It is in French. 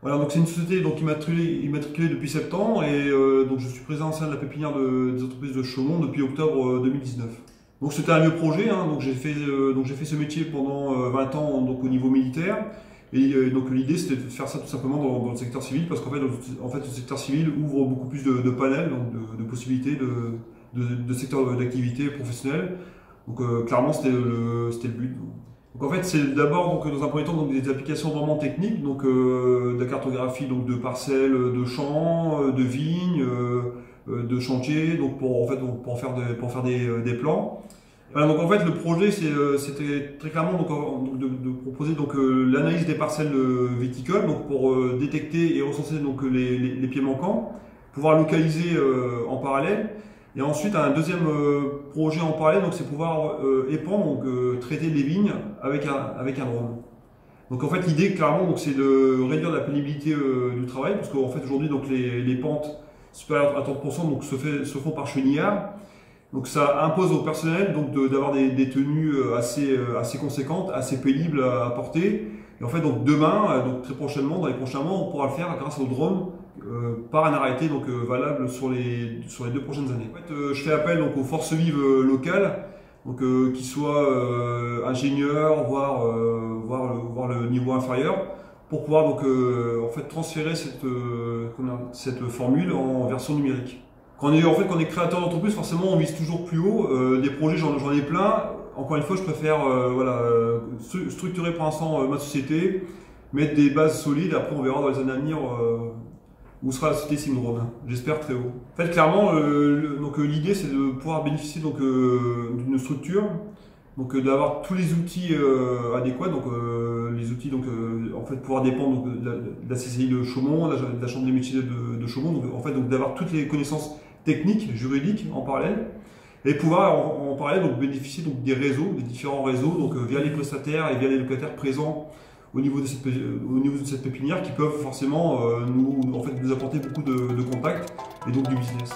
Voilà, donc c'est une société donc, immatriculée depuis septembre et donc je suis président au sein de la pépinière des entreprises de Chaumont depuis octobre 2019. Donc c'était un vieux projet, hein, donc j'ai fait ce métier pendant 20 ans donc, au niveau militaire. Et donc l'idée c'était de faire ça tout simplement dans le secteur civil parce qu'en fait, le secteur civil ouvre beaucoup plus de panels, donc de possibilités de secteurs d'activité professionnels. Donc clairement c'était le but. Donc en fait c'est d'abord donc dans un premier temps donc des applications vraiment techniques, donc de la cartographie donc de parcelles, de champs, de vignes, de chantiers, donc pour faire des plans. Voilà, donc en fait le projet c'était très clairement de proposer donc l'analyse des parcelles viticoles donc pour détecter et recenser donc les pieds manquants, pouvoir localiser en parallèle. Et ensuite un deuxième projet en parallèle donc c'est pouvoir épandre donc traiter les vignes avec un drone. Donc en fait l'idée clairement donc c'est de réduire la pénibilité du travail parce qu'en fait aujourd'hui donc les pentes supérieures à 30% donc se font par chenillard. Donc ça impose au personnel donc d'avoir des tenues assez conséquentes, assez pénibles à porter. Et en fait donc demain, donc très prochainement, dans les prochains mois, on pourra le faire grâce au drone par un arrêté donc valable sur les 2 prochaines années. En fait, je fais appel donc aux forces vives locales, donc qui soient ingénieurs, voire le niveau inférieur, pour pouvoir donc en fait transférer cette formule en version numérique. Quand on est créateur d'entreprise, forcément, on vise toujours plus haut. Des projets, j'en ai plein. Encore une fois, je préfère structurer pour l'instant ma société, mettre des bases solides. Après, on verra dans les années à venir où sera la société Simdrone. J'espère très haut. En fait, clairement, l'idée, c'est de pouvoir bénéficier d'une structure, donc d'avoir tous les outils adéquats, donc les outils en fait pouvoir dépendre donc, de la CCI de Chaumont, de la Chambre des métiers de Chaumont, donc en fait donc d'avoir toutes les connaissances techniques, juridiques en parallèle, et pouvoir en parallèle donc bénéficier donc des réseaux, des différents réseaux, donc via les prestataires et via les locataires présents au niveau de cette pépinière qui peuvent forcément nous apporter beaucoup de contacts et donc du business.